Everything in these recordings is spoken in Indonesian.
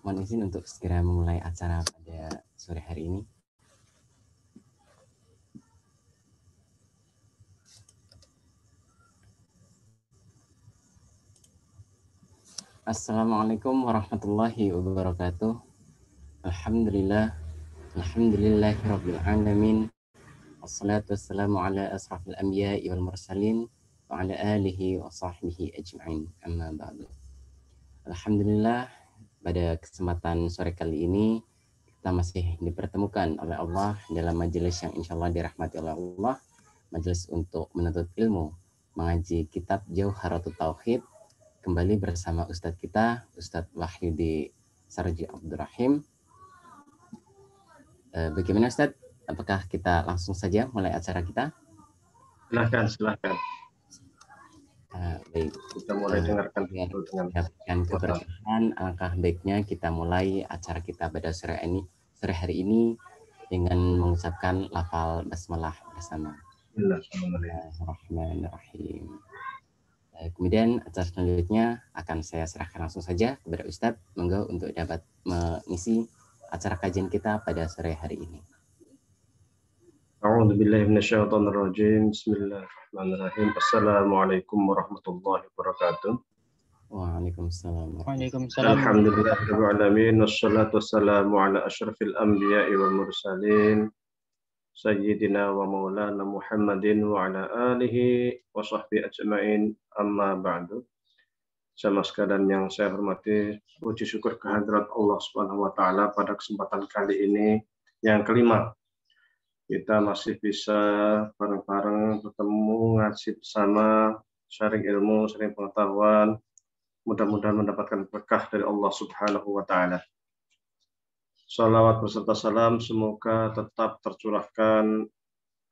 mohon izin untuk segera memulai acara pada sore hari ini. Assalamualaikum warahmatullahi wabarakatuh. Alhamdulillahirabbil alamin. Wassalatu wassalamu ala asrafil anbiya'i wal mursalin wa ala alihi wa sahbihi ajma'in. Amma ba'du. Alhamdulillah, pada kesempatan sore kali ini kita masih dipertemukan oleh Allah dalam majelis yang insyaallah dirahmati oleh Allah, majelis untuk menuntut ilmu, mengaji kitab Jauharatul Tauhid, kembali bersama Ustadz kita, Ustadz Wahyudi Sarji Abdurrahim. Bagaimana Ustadz? Apakah kita langsung saja mulai acara kita? Silahkan. Baik. Kita mulai dengarkan dulu dengan keberkahan. Alangkah baiknya kita mulai acara kita pada sore hari ini dengan mengucapkan lafal basmalah bersama. Bismillahirrahmanirrahim. Kemudian acara selanjutnya akan saya serahkan langsung saja kepada Ustadz. Monggo untuk dapat mengisi acara kajian kita pada sore hari ini. A'udzubillahi minasyaitonirrajim. Bismillahirrahmanirrahim. Assalamualaikum warahmatullahi wabarakatuh. Waalaikumsalam. Alhamdulillahirabbil alamin wassalatu wassalamu ala asyrafil anbiya'i wal mursalin sayyidina wa maulana Muhammadin wa ala alihi wa sahbihi ajma'in. Amma ba'du. Sama sekalian yang saya hormati, puji syukur kehadirat Allah Subhanahu wa taala pada kesempatan kali ini yang kelima. Kita masih bisa bareng-bareng bertemu, ngaji bersama, sharing ilmu, sharing pengetahuan. Mudah-mudahan mendapatkan berkah dari Allah Subhanahu wa taala. Salawat beserta salam semoga tetap tercurahkan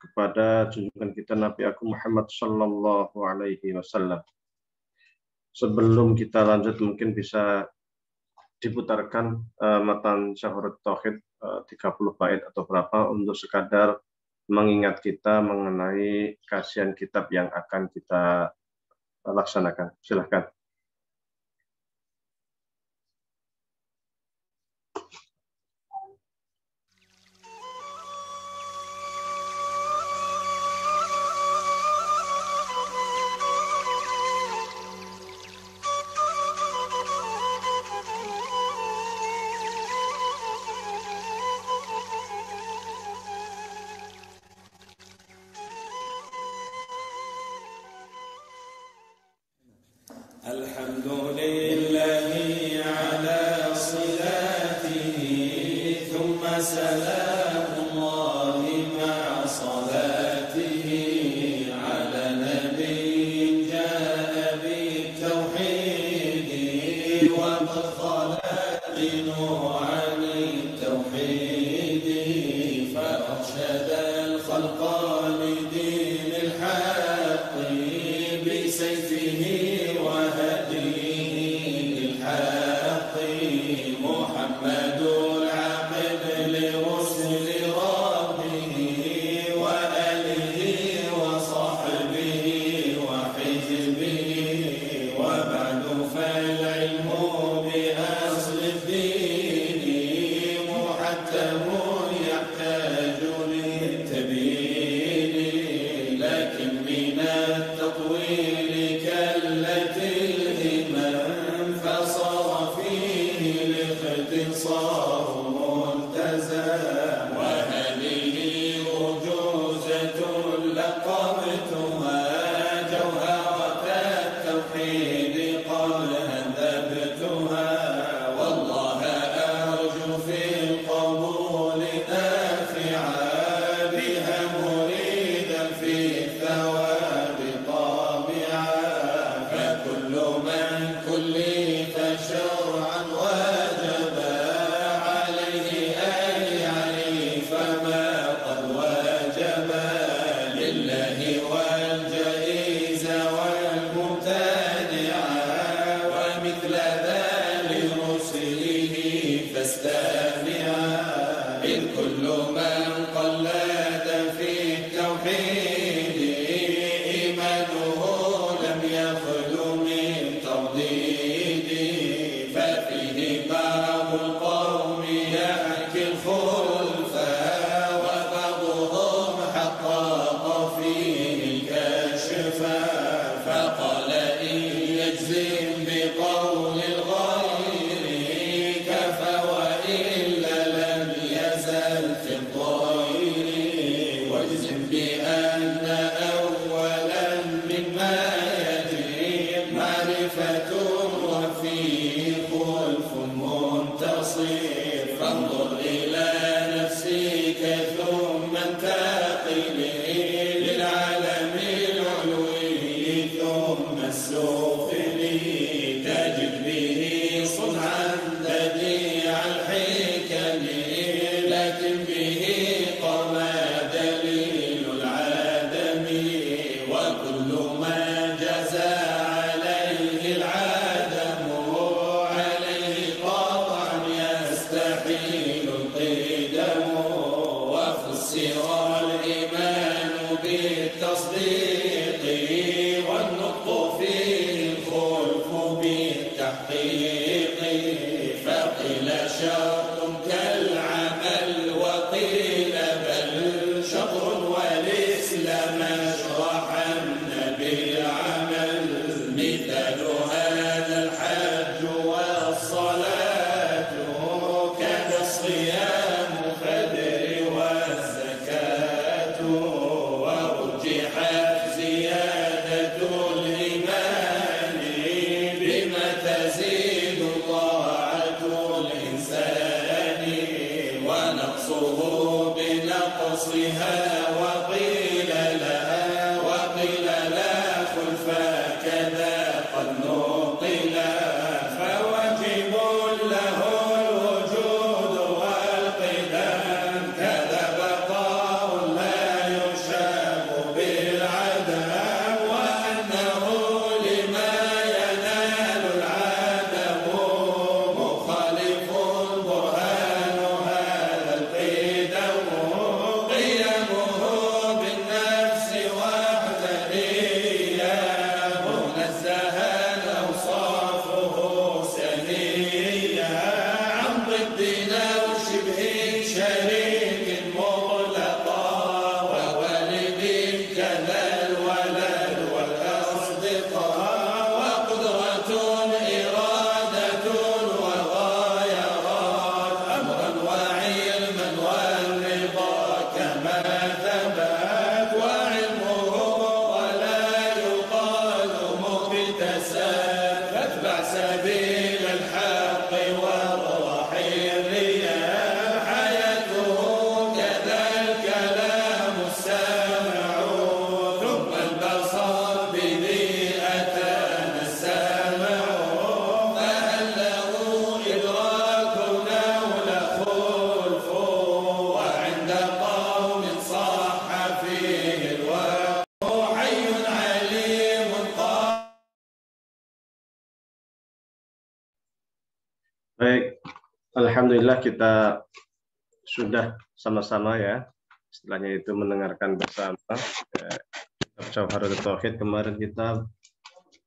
kepada junjungan kita Nabi Agung Muhammad sallallahu alaihi wasallam. Sebelum kita lanjut mungkin bisa diputarkan matan Jauharatul Tauhid 30 bait atau berapa untuk sekadar mengingat kita mengenai kajian kitab yang akan kita laksanakan. Silakan. يخلو من ترديد ففيه باب الحقيق فقيل شرط كالعمل وقيل بل شطر والإسلام اشرحا بالعمل مثال هذا الحج والصلاة كذا الصيام فدر والزكاة ورجحت زيادة الإيمان بما تزيد طاعة الإنسان ونقصه بنقصها وقيل لا خلف كذا قد نقل فواجب له الوجود والقدام كذا بقاء لا يشاب بالعدم وأنه لما ينال العدم مخالف برهان هذا القدم قيامه بالنفس وحدانية منزها أوصافه سنية عن ضدنا وشبه شريك مطلقا ووالد كذا الولد والأصدقاء وقدرة إرادة وغايرات أمرا وعلما والرضا كما ثبت وعلمه ولا يقال مكتسب فاتبع سبيل الحق والرحي الرياء حياته كذا الكلام السامع ثم البصر بذي أتانا السامع فهل له إدراك أو له خلف وعند قوم صح فيه الوقت حي عليم قادر. Baik, alhamdulillah kita sudah sama-sama ya, istilahnya itu mendengarkan bersama kitab Jawharatul Tauhid. Kemarin kita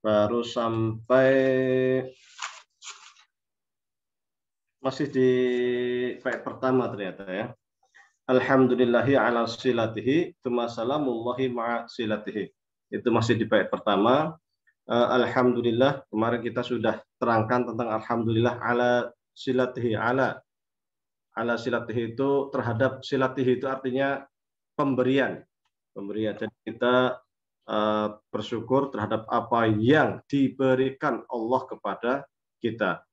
baru sampai masih di bait pertama ternyata ya. Alhamdulillahi ala silatihi tsumma salamullahi ma'a silatihi. Itu masih di bait pertama. Alhamdulillah, kemarin kita sudah terangkan tentang alhamdulillah ala silatihi, ala silatihi itu terhadap silatihi itu artinya pemberian. Jadi kita bersyukur terhadap apa yang diberikan Allah kepada kita.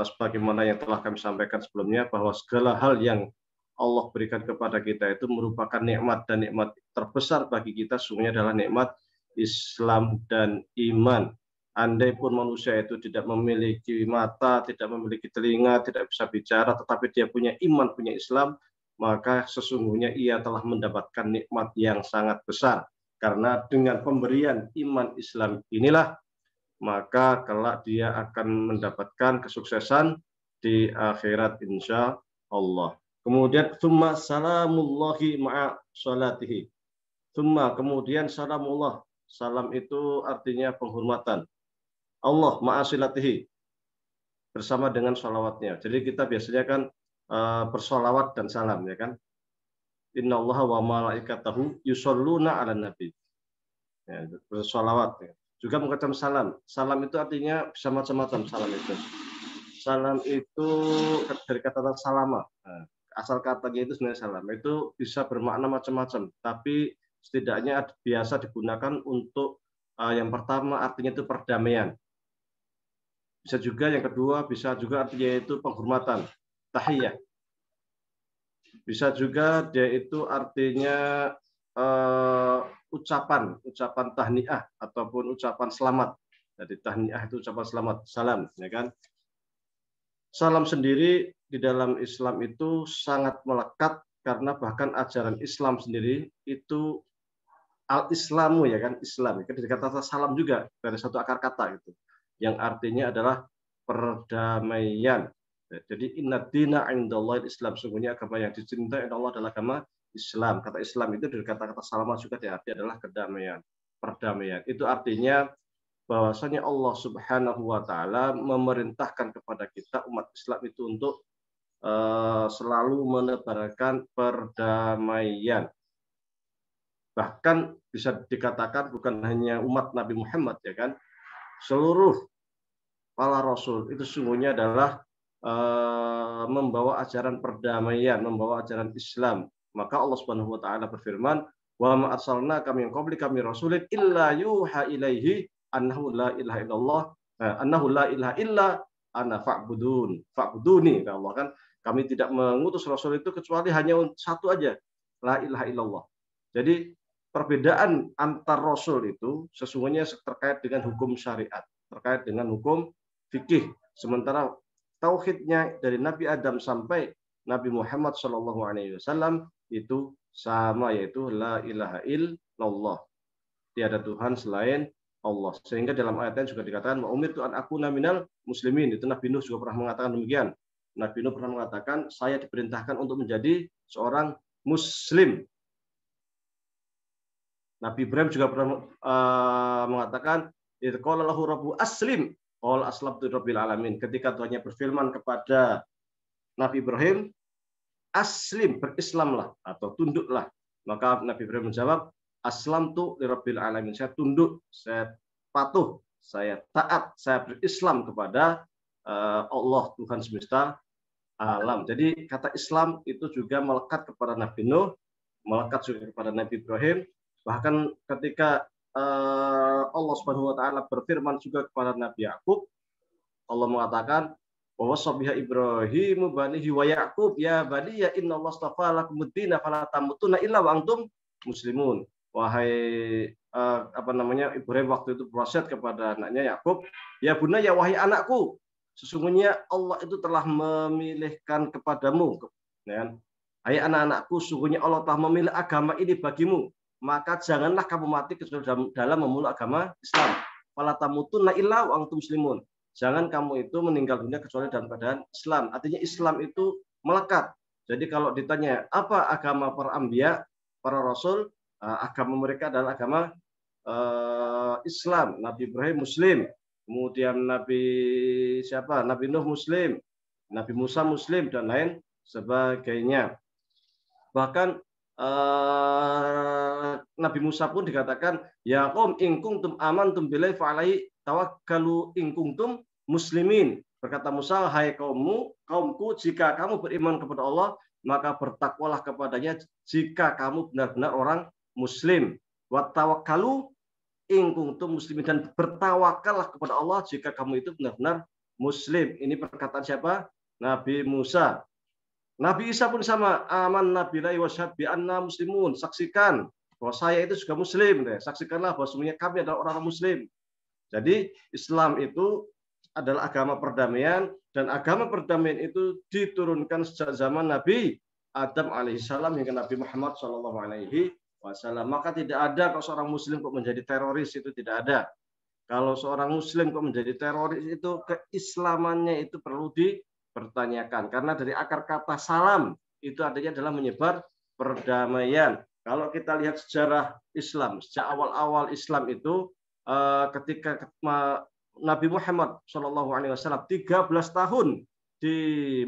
Sebagaimana yang telah kami sampaikan sebelumnya, bahwa segala hal yang Allah berikan kepada kita itu merupakan nikmat, dan nikmat terbesar bagi kita sungguhnya adalah nikmat Islam dan iman. Andai pun manusia itu tidak memiliki mata, tidak memiliki telinga, tidak bisa bicara, tetapi dia punya iman, punya Islam, maka sesungguhnya ia telah mendapatkan nikmat yang sangat besar. Karena dengan pemberian iman Islam inilah, maka kelak dia akan mendapatkan kesuksesan di akhirat insya Allah. Kemudian tsumma salamullahi ma'a salatihi. Tsumma, kemudian salamullah. Salam itu artinya penghormatan. Allah ma'a silatihi, bersama dengan sholawatnya. Jadi kita biasanya kan bersolawat dan salam ya kan. Innallaha wa malaikatahu yusholluna 'alan nabi. Ya, bersolawat ya. Juga mengucapkan salam. Salam itu artinya bisa macam-macam salam itu. Salam itu dari kata salama. Nah, asal katanya itu sebenarnya salam. Itu bisa bermakna macam-macam, tapi setidaknya biasa digunakan untuk yang pertama artinya itu perdamaian. Bisa juga yang kedua, bisa juga artinya itu penghormatan, tahiyah. Bisa juga dia itu artinya ucapan tahniah ataupun ucapan selamat. Jadi tahniah itu ucapan selamat, salam, ya kan? Salam sendiri di dalam Islam itu sangat melekat, karena bahkan ajaran Islam sendiri itu al-Islamu, ya kan, Islam. Dari kata salam juga dari satu akar kata itu, yang artinya adalah perdamaian. Jadi inna dina indallahi Islam, sungguhnya agama yang dicintai oleh Allah adalah agama Islam. Kata Islam itu dari kata-kata salama juga diarti adalah kedamaian, perdamaian. Itu artinya bahwasanya Allah Subhanahu wa taala memerintahkan kepada kita umat Islam itu untuk selalu menebarkan perdamaian. Bahkan bisa dikatakan bukan hanya umat Nabi Muhammad, ya kan, seluruh para rasul itu sungguhnya adalah membawa ajaran perdamaian, membawa ajaran Islam. Maka Allah Subhanahu wa taala berfirman, "Wa ma arsalnaka min qablika min rasulin illa yuha ilaihi annahu la ilaha illallah, annahu la ilaha illa ana fa'buduni." Allah kan, kami tidak mengutus rasul itu kecuali hanya satu aja, la ilaha illallah. Jadi perbedaan antar rasul itu sesungguhnya terkait dengan hukum syariat, terkait dengan hukum fikih. Sementara tauhidnya dari Nabi Adam sampai Nabi Muhammad SAW itu sama, yaitu la ilaha illallah. Tiada Tuhan selain Allah. Sehingga dalam ayatnya juga dikatakan, wa umirtu an akuna minal muslimin. Itu Nabi Nuh juga pernah mengatakan demikian. Nabi Nuh pernah mengatakan, saya diperintahkan untuk menjadi seorang muslim. Nabi Ibrahim juga pernah mengatakan, idh qala lahu rabbu aslim, qala aslamtu rabbil alamin. Ketika Tuhannya berfirman kepada Nabi Ibrahim, aslim, berislamlah atau tunduklah. Maka Nabi Ibrahim menjawab, aslamtu lirabbil alamin. Saya tunduk, saya patuh, saya taat, saya berislam kepada Allah, Tuhan semesta alam. Jadi kata Islam itu juga melekat kepada Nabi Nuh, melekat juga kepada Nabi Ibrahim. Bahkan ketika Allah Subhanahu wa taala berfirman juga kepada Nabi Yakub, Allah mengatakan bahwa sabiha Ibrahim banihi wa Yaqub ya bani ya innallaha astafa lakumud din fala tamutunna illa wa antum muslimun. Wahai Ibrahim waktu itu berwasiat kepada anaknya Yakub, ya bunayya, wahai anakku, sesungguhnya Allah itu telah memilihkan kepadamu, ya. Hai anak-anakku, sesungguhnya Allah telah memilih agama ini bagimu, maka janganlah kamu mati kecuali dalam memeluk agama Islam. Fala tamutunna illa wa antum muslimun. Jangan kamu itu meninggal dunia kecuali dalam keadaan Islam. Artinya Islam itu melekat. Jadi kalau ditanya apa agama para anbiya, para rasul, agama mereka adalah agama Islam. Nabi Ibrahim Muslim, kemudian Nabi Nuh Muslim, Nabi Musa Muslim, dan lain sebagainya. Bahkan Nabi Musa pun dikatakan, ya qaum in kuntum amantum billahi fa alaihi tawakkalu in kuntum muslimin. Berkata Musa, hai kaumku, jika kamu beriman kepada Allah, maka bertakwalah kepadanya jika kamu benar-benar orang muslim. Wa tawakkalu in kuntum muslimin, dan bertawakallah kepada Allah jika kamu itu benar-benar muslim. Ini perkataan siapa? Nabi Musa. Nabi Isa pun sama, aman nabillahi wasyhad bi anna muslimun. Saksikan bahwa saya itu juga muslim. Saksikanlah bahwa semuanya kami adalah orang muslim. Jadi Islam itu adalah agama perdamaian, dan agama perdamaian itu diturunkan sejak zaman Nabi Adam alaihissalam hingga Nabi Muhammad SAW. Maka tidak ada kalau seorang muslim kok menjadi teroris, itu tidak ada. Kalau seorang muslim kok menjadi teroris, itu keislamannya itu perlu dipertanyakan. Karena dari akar kata salam itu artinya adalah menyebar perdamaian. Kalau kita lihat sejarah Islam, sejak awal-awal Islam itu ketika Nabi Muhammad SAW 13 tahun di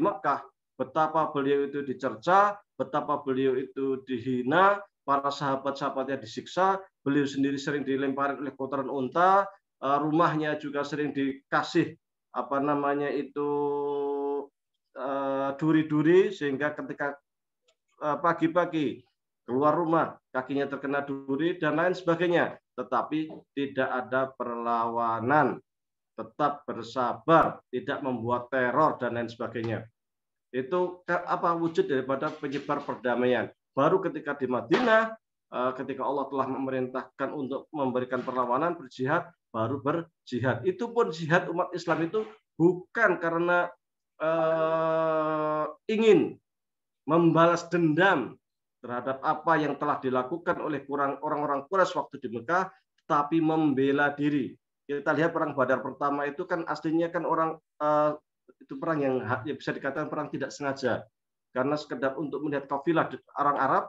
Mekah, betapa beliau itu dicerca, betapa beliau itu dihina, para sahabat-sahabatnya disiksa, beliau sendiri sering dilempari oleh kotoran unta, rumahnya juga sering dikasih duri-duri, sehingga ketika pagi-pagi keluar rumah kakinya terkena duri dan lain sebagainya. Tetapi tidak ada perlawanan, tetap bersabar, tidak membuat teror dan lain sebagainya. Itu wujud daripada penyebar perdamaian. Baru ketika di Madinah, ketika Allah telah memerintahkan untuk memberikan perlawanan, berjihad, baru berjihad. Itu pun jihad umat Islam itu bukan karena ingin membalas dendam terhadap apa yang telah dilakukan oleh orang-orang Quraisy waktu di Mekah, tapi membela diri. Kita lihat perang Badar pertama itu kan aslinya kan itu perang yang bisa dikatakan perang tidak sengaja, karena sekedar untuk melihat kafilah orang Arab,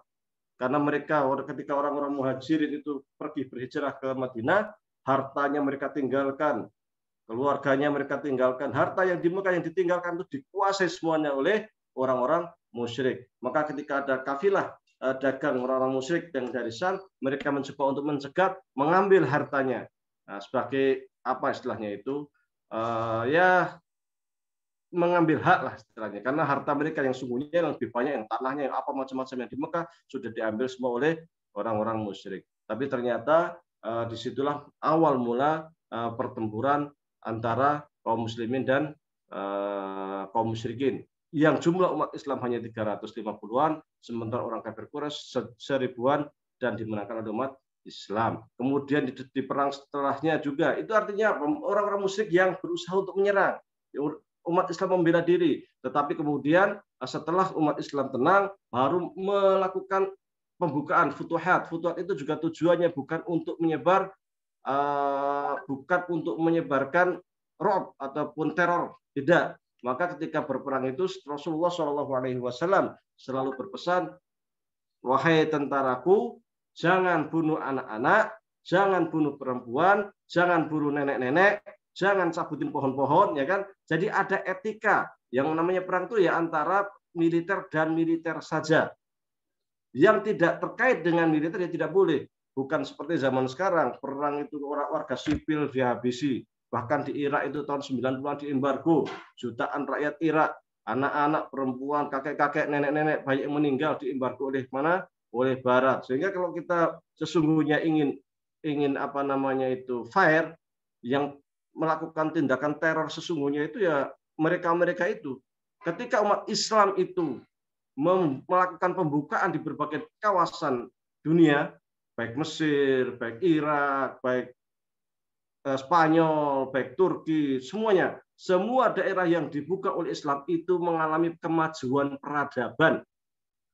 karena mereka ketika orang-orang muhajirin itu pergi berhijrah ke Madinah, hartanya mereka tinggalkan, keluarganya mereka tinggalkan, harta yang di Mekah yang ditinggalkan itu dikuasai semuanya oleh orang-orang musyrik. Maka ketika ada kafilah dagang orang-orang musyrik yang dari Syam, mereka mencoba untuk mencegat, mengambil hartanya. Nah, sebagai apa istilahnya itu? Ya mengambil hak lah istilahnya, karena harta mereka yang sungguhnya yang lebih banyak, yang tanahnya, yang apa macam-macam yang di Mekah sudah diambil semua oleh orang-orang musyrik. Tapi ternyata disitulah awal mula pertempuran antara kaum muslimin dan kaum musyrikin, yang jumlah umat Islam hanya 350-an, sementara orang kafir Quraisy 1000-an dan dimenangkan oleh umat Islam. Kemudian di perang setelahnya juga, itu artinya orang-orang musyrik yang berusaha untuk menyerang. Umat Islam membela diri, tetapi kemudian setelah umat Islam tenang, baru melakukan pembukaan futuhat. Futuhat itu juga tujuannya bukan untuk menyebar, bukan untuk menyebarkan rob ataupun teror, tidak. Maka ketika berperang itu Rasulullah SAW selalu berpesan, wahai tentaraku, jangan bunuh anak-anak, jangan bunuh perempuan, jangan bunuh nenek-nenek, jangan cabutin pohon-pohon, ya kan? Jadi ada etika. Yang namanya perang itu ya antara militer dan militer saja. Yang tidak terkait dengan militer ya tidak boleh. Bukan seperti zaman sekarang, perang itu warga sipil dihabisi. Bahkan di Irak itu tahun 90-an diembargo. Jutaan rakyat Irak, anak-anak, perempuan, kakek-kakek, nenek-nenek banyak yang meninggal diembargo oleh mana? Oleh Barat. Sehingga kalau kita sesungguhnya ingin apa namanya itu fair, yang melakukan tindakan teror sesungguhnya itu ya mereka-mereka itu. Ketika umat Islam itu melakukan pembukaan di berbagai kawasan dunia, baik Mesir, baik Irak, baik Spanyol, baik Turki, semuanya, semua daerah yang dibuka oleh Islam itu mengalami kemajuan peradaban.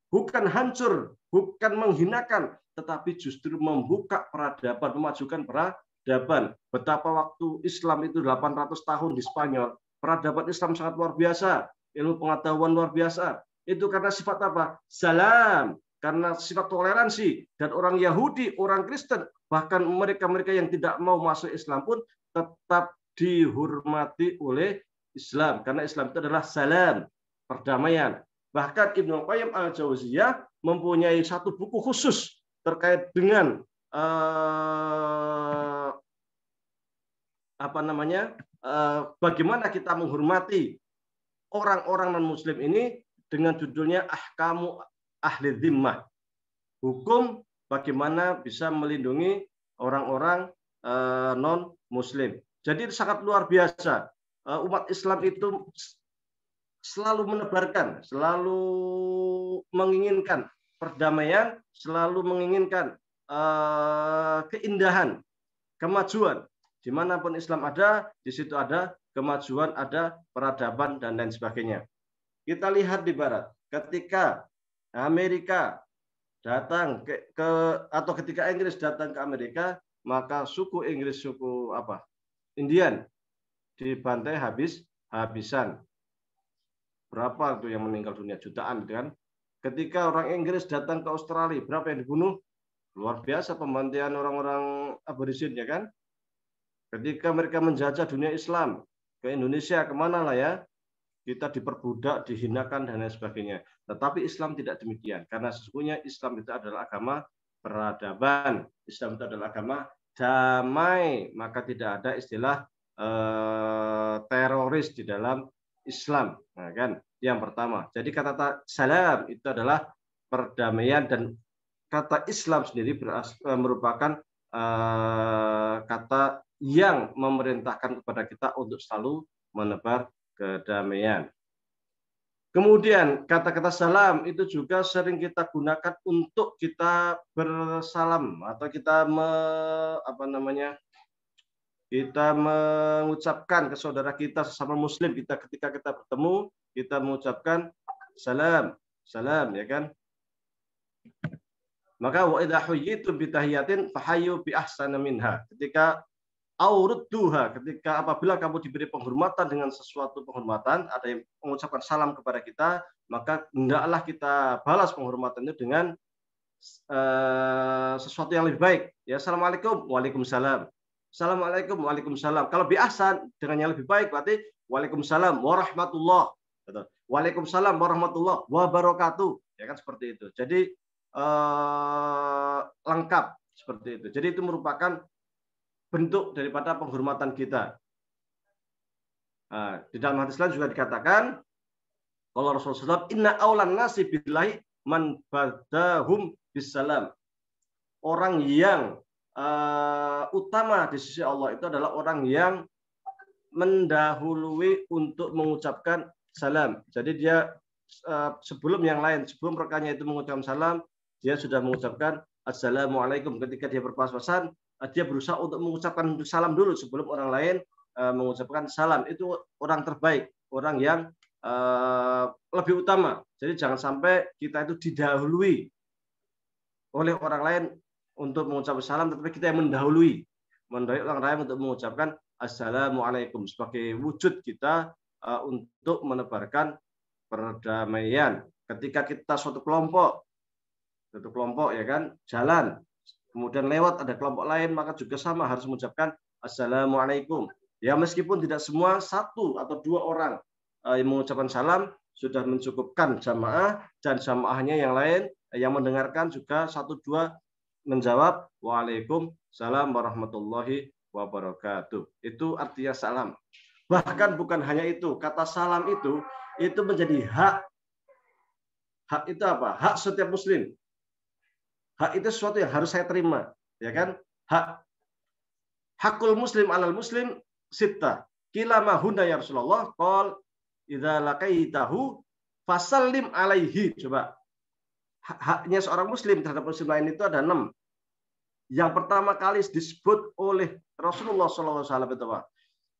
Bukan hancur, bukan menghinakan, tetapi justru membuka peradaban, memajukan peradaban. Betapa waktu Islam itu 800 tahun di Spanyol, peradaban Islam sangat luar biasa, ilmu pengetahuan luar biasa. Itu karena sifat apa? Salam, karena sifat toleransi. Dan orang Yahudi, orang Kristen, bahkan mereka-mereka yang tidak mau masuk Islam pun tetap dihormati oleh Islam, karena Islam itu adalah salam, perdamaian. Bahkan Ibnu Qayyim al-Jauziyah mempunyai satu buku khusus terkait dengan bagaimana kita menghormati orang-orang non-Muslim ini, dengan judulnya Ahkamu Ahli Dhimmah. Hukum bagaimana bisa melindungi orang-orang non-Muslim. Jadi sangat luar biasa. Umat Islam itu selalu menebarkan, selalu menginginkan perdamaian, selalu menginginkan keindahan, kemajuan. Dimanapun Islam ada, di situ ada kemajuan, ada peradaban, dan lain sebagainya. Kita lihat di Barat, ketika Amerika datang atau ketika Inggris datang ke Amerika, maka suku Inggris, suku Indian, dibantai habis-habisan. Berapa itu yang meninggal dunia? Jutaan, kan? Ketika orang Inggris datang ke Australia, berapa yang dibunuh? Luar biasa pembantaian orang-orang aborisin, ya kan? Ketika mereka menjajah dunia Islam ke Indonesia, kemana lah ya? Kita diperbudak, dihinakan, dan lain sebagainya. Tetapi Islam tidak demikian, karena sesungguhnya Islam itu adalah agama peradaban. Islam itu adalah agama damai, maka tidak ada istilah teroris di dalam Islam, nah, kan? Yang pertama. Jadi kata salam itu adalah perdamaian, dan kata Islam sendiri merupakan kata yang memerintahkan kepada kita untuk selalu menebar kedamaian. Kemudian kata-kata salam itu juga sering kita gunakan untuk kita bersalam atau kita kita mengucapkan ke saudara kita sesama Muslim, kita ketika kita bertemu, kita mengucapkan salam, ya kan? Maka wa idza huyyitum bi tahiyatin fahayyu bi ahsana minha. Ketika aurudduha, ketika apabila kamu diberi penghormatan dengan sesuatu penghormatan, ada yang mengucapkan salam kepada kita, maka hendaklah kita balas penghormatan itu dengan sesuatu yang lebih baik. Ya, assalamualaikum, waalaikumsalam. Assalamualaikum, waalaikumsalam. Kalau bi ahsan dengan yang lebih baik berarti waalaikumsalam warahmatullah. Waalaikumsalam warahmatullah wabarakatuh. Ya kan seperti itu. Jadi lengkap seperti itu. Jadi itu merupakan bentuk daripada penghormatan kita. Di dalam hadis lain juga dikatakan, kalau Rasulullah SAW, inna aulan nasi billahi man badahum bisalam. Orang yang utama di sisi Allah itu adalah orang yang mendahului untuk mengucapkan salam. Jadi dia sebelum yang lain, sebelum rekannya itu mengucapkan salam, dia sudah mengucapkan assalamualaikum. Ketika dia berpas-pasan, dia berusaha untuk mengucapkan salam dulu sebelum orang lain mengucapkan salam. Itu orang terbaik, orang yang lebih utama. Jadi jangan sampai kita itu didahului oleh orang lain untuk mengucapkan salam, tetapi kita yang mendahului orang lain untuk mengucapkan assalamualaikum sebagai wujud kita untuk menebarkan perdamaian. Ketika kita suatu kelompok ya kan jalan, kemudian lewat ada kelompok lain, maka juga sama harus mengucapkan assalamualaikum. Ya meskipun tidak semua, satu atau dua orang yang mengucapkan salam sudah mencukupkan jamaah, dan jamaahnya yang lain yang mendengarkan juga satu dua menjawab waalaikumsalam warahmatullahi wabarakatuh. Itu artinya salam. Bahkan bukan hanya itu, kata salam itu menjadi hak. Hak itu apa? Hak setiap muslim. Hak itu sesuatu yang harus saya terima, ya kan? Hakul muslim alal muslim sitta. Qila ma hunna ya Rasulullah? Qal idza laqaitahu fasallim alaihi. Coba. Haknya seorang muslim terhadap muslim lain itu ada 6. Yang pertama kali disebut oleh Rasulullah SAW itu apa?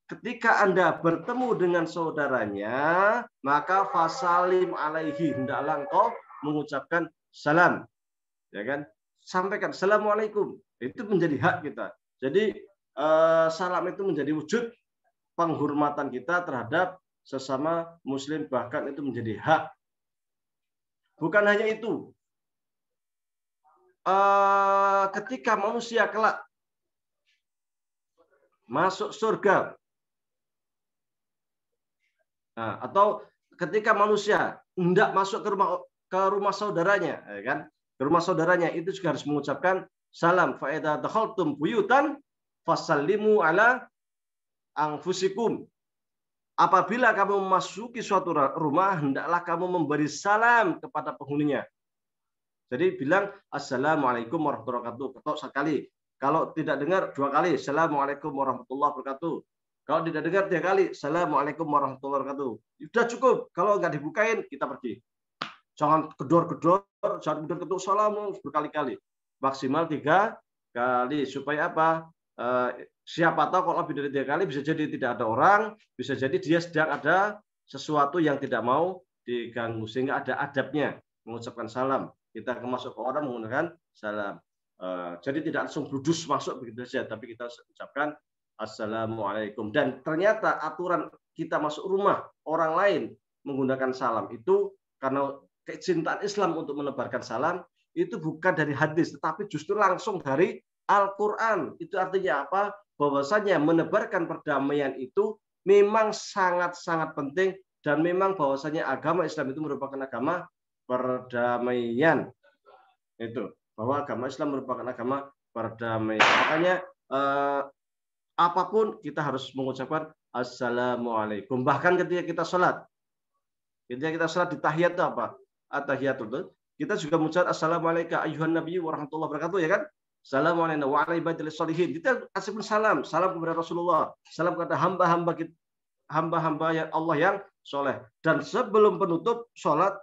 Ketika Anda bertemu dengan saudaranya, maka fasalim alaihi, hendaklah engkau mengucapkan salam, ya kan? Sampaikan assalamualaikum. Itu menjadi hak kita. Jadi salam itu menjadi wujud penghormatan kita terhadap sesama muslim, bahkan itu menjadi hak. Bukan hanya itu. Ketika manusia kelak masuk surga, atau ketika manusia hendak masuk ke rumah saudaranya, ya kan? Ke rumah saudaranya itu juga harus mengucapkan salam. Fa idza dakhaltum buyutan fasallimu ala anfusikum. Apabila kamu memasuki suatu rumah, hendaklah kamu memberi salam kepada penghuninya. Jadi bilang assalamualaikum warahmatullahi wabarakatuh. Ketok sekali. Kalau tidak dengar 2 kali, assalamualaikum warahmatullahi wabarakatuh. Kalau tidak dengar 3 kali, assalamualaikum warahmatullahi wabarakatuh. Sudah cukup. Kalau nggak dibukain, kita pergi. Jangan gedor-gedor, jangan gedor-gedor salam berkali-kali. Maksimal 3 kali. Supaya apa? Siapa tahu kalau lebih dari 3 kali bisa jadi tidak ada orang, bisa jadi dia sedang ada sesuatu yang tidak mau diganggu, sehingga ada adabnya mengucapkan salam. Kita masuk ke orang menggunakan salam. Jadi tidak langsung bludus masuk begitu saja, tapi kita ucapkan assalamualaikum. Dan ternyata aturan kita masuk rumah orang lain menggunakan salam itu karena kecintaan Islam untuk menebarkan salam itu bukan dari hadis, tetapi justru langsung dari Al-Quran. Itu artinya apa? Bahwasanya menebarkan perdamaian itu memang sangat-sangat penting, dan memang bahwasanya agama Islam itu merupakan agama perdamaian. Itu bahwa agama Islam merupakan agama perdamaian. Makanya apapun kita harus mengucapkan assalamualaikum. Bahkan ketika kita sholat, di tahiyat itu apa? At-tahiyatul, kita juga mengucapkan assalamualaikum ayuhan nabiyyu warahmatullahi wabarakatuh, ya kan? Assalamualaikum wa ala ibadillah sholihin. Kita kasih salam kepada Rasulullah, salam kepada hamba-hamba yang Allah yang soleh. Dan sebelum penutup sholat,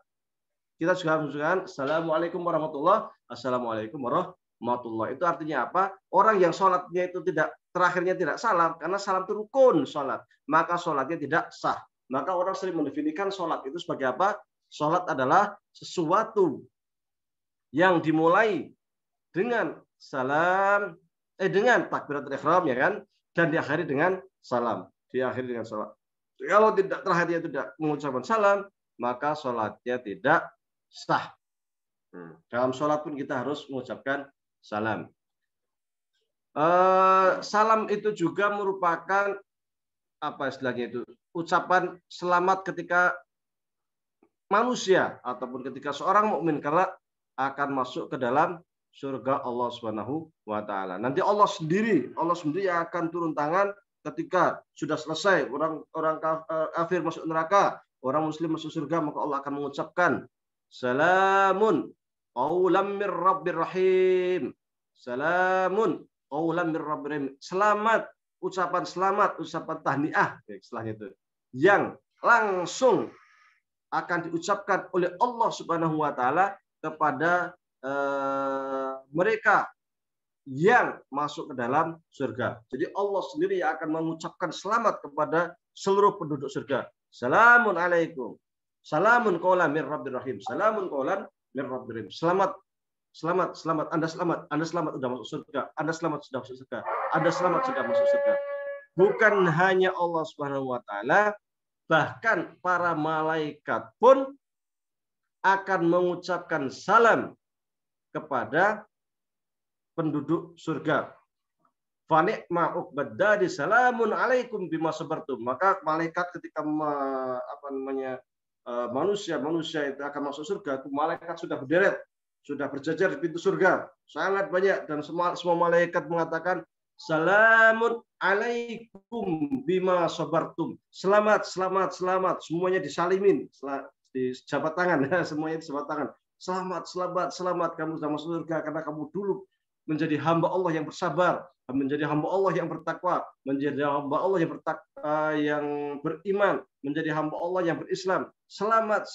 kita juga mengucapkan assalamualaikum warahmatullahi. Assalamualaikum warahmatullahi. Itu artinya apa? Orang yang sholatnya itu terakhirnya tidak salam, karena salam itu rukun sholat, maka sholatnya tidak sah. Maka orang sering mendefinisikan sholat itu sebagai apa? Sholat adalah sesuatu yang dimulai dengan salam, dengan takbiratul ihram, ya kan, dan diakhiri dengan salam. Diakhiri dengan salam. Kalau terakhirnya tidak mengucapkan salam, maka sholatnya tidak sah. Dalam sholat pun kita harus mengucapkan salam. Salam itu juga merupakan apa istilahnya itu, ucapan selamat ketika manusia ataupun ketika seorang mukmin kelak akan masuk ke dalam surga Allah Subhanahu wa taala. Nanti Allah sendiri yang akan turun tangan ketika sudah selesai orang kafir masuk neraka, orang muslim masuk surga, maka Allah akan mengucapkan salamun qaulam mir rabbir rahim. Salamun qaulam mir rabbir rahim. Selamat, ucapan tahniah istilahnya itu, yang langsung akan diucapkan oleh Allah Subhanahu wa taala kepada mereka yang masuk ke dalam surga. Jadi Allah sendiri yang akan mengucapkan selamat kepada seluruh penduduk surga. Salamun alaikum. Salamun qaulan mir rabbir rahim. Salamun qaulan mir rabbir rahim. Selamat. Anda selamat sudah masuk surga. Anda selamat sudah masuk surga. Anda selamat sudah masuk surga. Bukan hanya Allah Subhanahu wa taala, bahkan para malaikat pun akan mengucapkan salam kepada penduduk surga. Fa ni'ma uqbad dari salamun alaikum bima sabartum. Maka malaikat ketika manusia itu akan masuk surga, itu malaikat sudah berderet, sudah berjajar di pintu surga, sangat banyak, dan semua malaikat mengatakan salamun alaikum bima sabartum. Selamat, semuanya disalimin, di jabat tangan, semuanya di jabat tangan. Selamat kamu sudah masuk surga karena kamu dulu menjadi hamba Allah yang bersabar, menjadi hamba Allah yang bertakwa, menjadi hamba Allah yang beriman, menjadi hamba Allah yang berislam. Selamat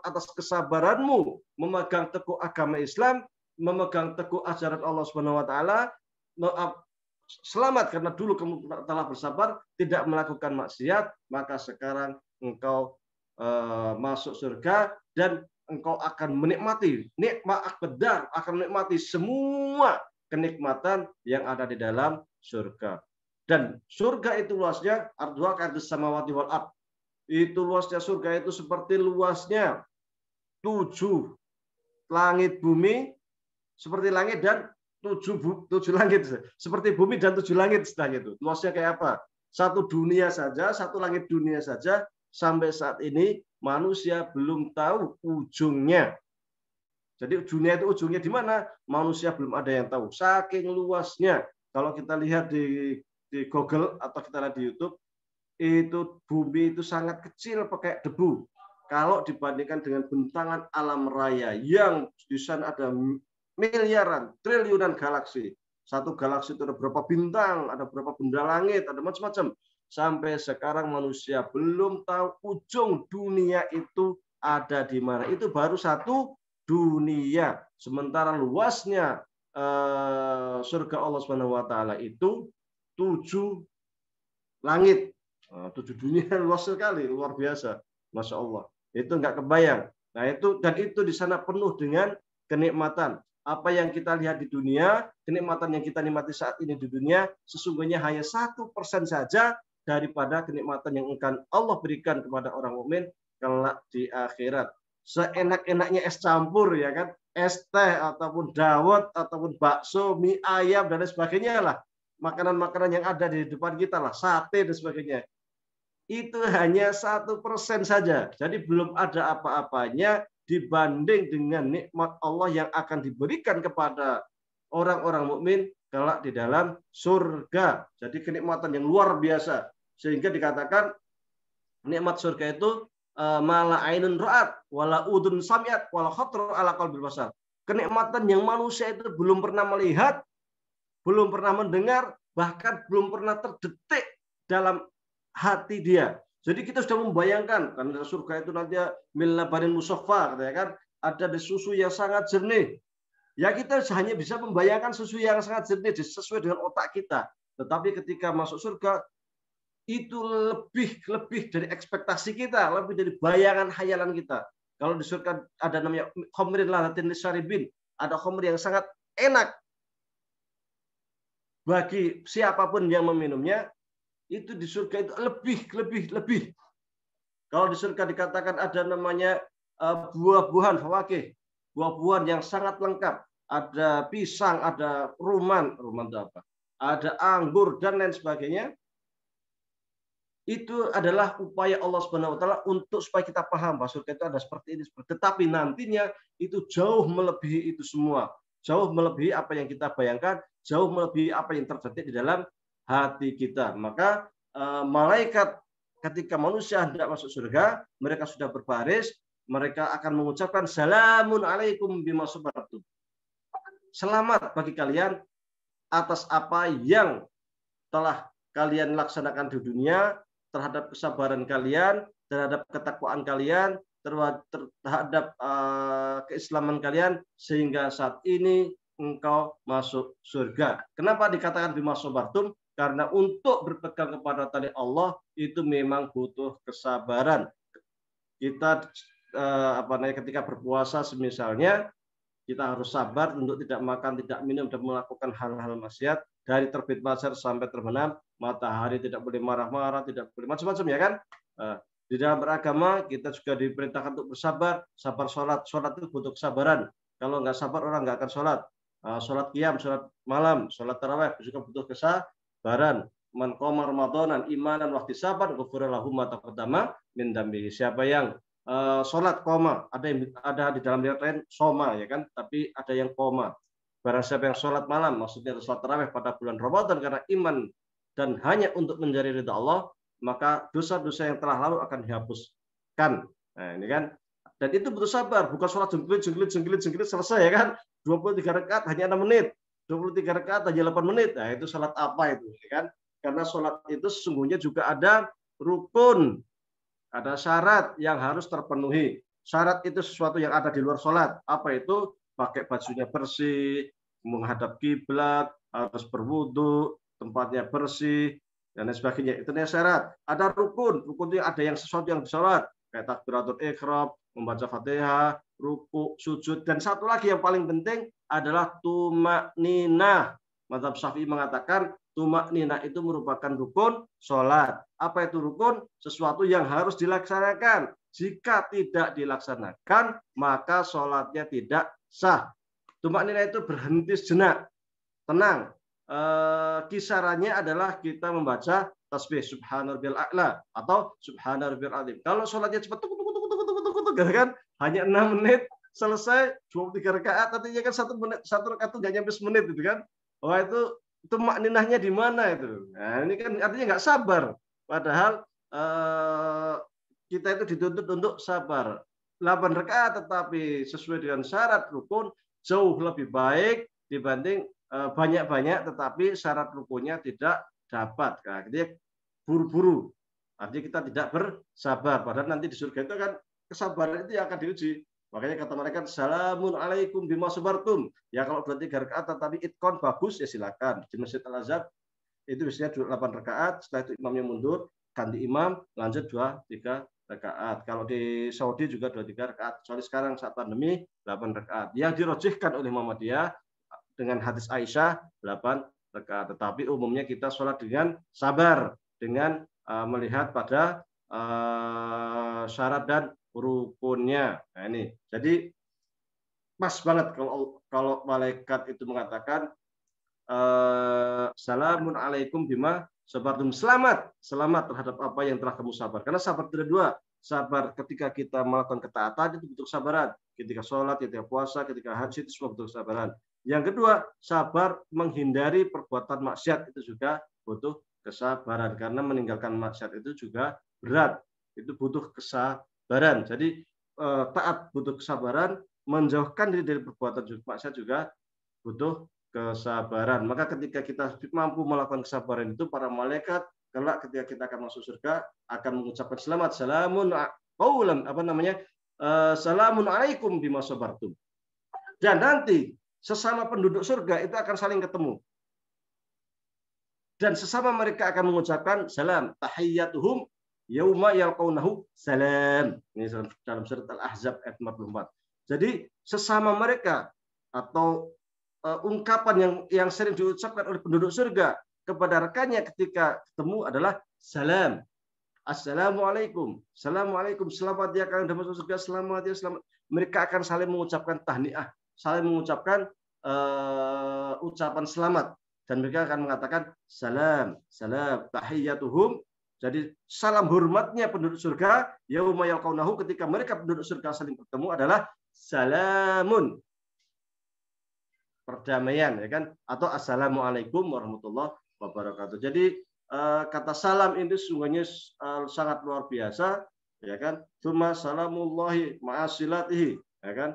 atas kesabaranmu memegang teguh agama Islam, memegang teguh ajaran Allah Subhanahu wa taala. Selamat karena dulu kamu telah bersabar, tidak melakukan maksiat, maka sekarang engkau masuk surga dan engkau akan menikmati nikmat akbar, akan menikmati semua kenikmatan yang ada di dalam surga. Dan surga itu luasnya ardua ka'ardis samawati wal ard. Itu luasnya surga itu seperti luasnya 7 langit bumi, seperti langit dan 7 langit, seperti bumi dan 7 langit istilahnya itu. Luasnya kayak apa? Satu langit dunia saja sampai saat ini manusia belum tahu ujungnya. Jadi dunia itu ujungnya di mana? Manusia belum ada yang tahu. Saking luasnya. Kalau kita lihat di Google atau kita lihat di YouTube, itu bumi itu sangat kecil pakai debu. Kalau dibandingkan dengan bentangan alam raya yang di sana ada miliaran, triliunan galaksi. Satu galaksi itu ada berapa bintang, ada berapa benda langit, ada macam-macam. Sampai sekarang manusia belum tahu ujung dunia itu ada di mana. Itu baru satu dunia. Sementara luasnya surga Allah Subhanahu wa taala itu 7 langit. 7 dunia luas sekali, luar biasa. Masya Allah. Itu nggak kebayang. Nah, itu di sana penuh dengan kenikmatan. Apa yang kita lihat di dunia, kenikmatan yang kita nikmati saat ini di dunia, sesungguhnya hanya 1% saja daripada kenikmatan yang akan Allah berikan kepada orang mukmin kelak di akhirat. Seenak-enaknya es campur, ya kan, es teh ataupun dawet ataupun bakso, mie ayam dan lain sebagainya lah, makanan-makanan yang ada di depan kita lah, sate dan sebagainya. Itu hanya 1% saja. Jadi belum ada apa-apanya dibanding dengan nikmat Allah yang akan diberikan kepada orang-orang mukmin kelak di dalam surga. Jadi kenikmatan yang luar biasa. Sehingga dikatakan nikmat surga itu mala ainun ra'at wala udun sami'at wala khatar ala qalbil basar. Kenikmatan yang manusia itu belum pernah melihat, belum pernah mendengar, bahkan belum pernah terdetik dalam hati dia. Jadi kita sudah membayangkan, karena surga itu nanti min labanin musaffa, ya kan, ada di susu yang sangat jernih. Ya kita hanya bisa membayangkan susu yang sangat jernih sesuai dengan otak kita. Tetapi ketika masuk surga itu lebih dari ekspektasi kita, lebih dari bayangan hayalan kita. Kalau di surga ada namanya khamrin ladatin lisyaribin, ada khamr yang sangat enak bagi siapapun yang meminumnya. Itu di surga itu lebih. Kalau di surga dikatakan ada namanya buah-buahan fawakih, buah-buahan yang sangat lengkap. Ada pisang, ada rumman itu apa? ada anggur dan lain sebagainya. Itu adalah upaya Allah Subhanahu wa taala untuk supaya kita paham bahwa surga itu ada seperti ini, tetapi nantinya itu jauh melebihi itu semua. Jauh melebihi apa yang kita bayangkan, jauh melebihi apa yang terjadi di dalam hati kita. Maka malaikat ketika manusia hendak masuk surga, mereka sudah berbaris, mereka akan mengucapkan salamun alaikum bima sabartum. Selamat bagi kalian atas apa yang telah kalian laksanakan di dunia, terhadap kesabaran kalian, terhadap ketakwaan kalian, terhadap keislaman kalian, sehingga saat ini engkau masuk surga. Kenapa dikatakan bima sabartum? Karena untuk berpegang kepada tali Allah itu memang butuh kesabaran. Kita ketika berpuasa misalnya, kita harus sabar untuk tidak makan, tidak minum, dan melakukan hal-hal maksiat dari terbit fajar sampai terbenam matahari. Tidak boleh marah-marah, tidak boleh macam-macam, ya kan? Di dalam beragama kita juga diperintahkan untuk bersabar. Sabar sholat itu butuh kesabaran. Kalau nggak sabar orang nggak akan sholat. Sholat qiyam, sholat malam, sholat tarawih juga butuh kesabaran. Man qoma ramadanan imanan wa ihtisaban ghufira lahu ma taqaddama min dambihi. Siapa yang sholat koma, ada di dalam riwayat lain soma, ya kan, tapi ada yang koma. Barang siapa yang sholat malam, maksudnya sholat tarawih pada bulan Ramadan karena iman dan hanya untuk mencari ridha Allah, maka dosa-dosa yang telah lalu akan dihapuskan. Nah, ini kan, dan itu butuh sabar, bukan sholat jengkelit selesai, ya kan, 23 rakaat hanya 6 menit, 23 rakaat hanya 8 menit. Nah, itu sholat apa itu, ya kan? Karena sholat itu sesungguhnya juga ada rukun, ada syarat yang harus terpenuhi. Syarat itu sesuatu yang ada di luar sholat. Apa itu? Pakai bajunya bersih, menghadap kiblat, harus berwudu, tempatnya bersih, dan lain sebagainya. Itu syarat. Ada rukun. Rukun itu ada yang sesuatu yang di sholat. Kayak takbiratul ihram, membaca Fatihah, ruku, sujud. Dan satu lagi yang paling penting adalah tumakninah. Mazhab Syafi'i mengatakan tumakninah itu merupakan rukun sholat. Apa itu rukun? Sesuatu yang harus dilaksanakan. Jika tidak dilaksanakan, maka sholatnya tidak sah. Tumakninah itu berhenti sejenak, tenang. Kisarannya adalah kita membaca tasbih subhanarabbiyal a'la atau subhanarabbiyal azim. Kalau sholatnya cepat, kan hanya 6 menit selesai, 23 rakaat, artinya kan 1 menit, 1 rakaat itu nggak nyampe semenit, itu kan. Wah, itu makninahnya di mana itu? Nah, ini kan artinya nggak sabar. Padahal kita itu dituntut untuk sabar. 8 rakaat tetapi sesuai dengan syarat rukun jauh lebih baik dibanding banyak-banyak tetapi syarat rukunnya tidak dapat. Nah, jadi buru-buru. Artinya kita tidak bersabar. Padahal nanti di surga itu kan kesabaran itu yang akan diuji. Makanya kata mereka, salamun alaikum bima sabartum. Ya kalau 23 rakaat tetapi itkon bagus, ya silakan. Di Masjid Al-Azhar itu biasanya 8 rakaat, setelah itu imamnya mundur, ganti imam, lanjut 2-3 rakaat. Kalau di Saudi juga 2-3 rakaat. Kecuali sekarang saat pandemi 8 rakaat. Yang dirojihkan oleh Muhammadiyah dengan hadis Aisyah 8 rakaat. Tetapi umumnya kita sholat dengan sabar, dengan melihat pada syarat dan rukunnya. Nah, ini. Jadi pas banget kalau malaikat itu mengatakan salamun alaikum bima sabartum. Selamat terhadap apa yang telah kamu sabar. Karena sabar itu ada 2. Sabar ketika kita melakukan ketaatan itu butuh kesabaran. Ketika sholat, ketika puasa, ketika haji itu semua butuh kesabaran. Yang kedua, sabar menghindari perbuatan maksiat itu juga butuh kesabaran. Karena meninggalkan maksiat itu juga berat. Itu butuh kesabaran. Jadi taat butuh kesabaran, menjauhkan diri dari perbuatan maksiat juga butuh kesabaran. Maka ketika kita mampu melakukan kesabaran itu, para malaikat kelak ketika kita akan masuk surga akan mengucapkan selamat, salamun qaulan salamun alaikum bima sabartum. Dan nanti sesama penduduk surga itu akan saling ketemu. Dan sesama mereka akan mengucapkan salam, tahiyyatuhum yauma yalqaunahu salam. Ini dalam surat Al-Ahzab ayat 44. Jadi sesama mereka atau ungkapan yang sering diucapkan oleh penduduk surga kepada rekannya ketika ketemu adalah salam. Assalamualaikum. Assalamualaikum. Selamat ya kalian sudah masuk surga. Selamat ya, selamat. Mereka akan saling mengucapkan tahniah, saling mengucapkan ucapan selamat. dan mereka akan mengatakan salam, salam, tahiyyatuhum. Jadi salam hormatnya penduduk surga yauma yalqaunahu, ketika mereka penduduk surga saling bertemu adalah salamun, perdamaian, ya kan, atau assalamualaikum warahmatullahi wabarakatuh. Jadi kata salam ini sungguhnya sangat luar biasa, ya kan. Tsumma salamullahi ma'asilatihi, ya kan.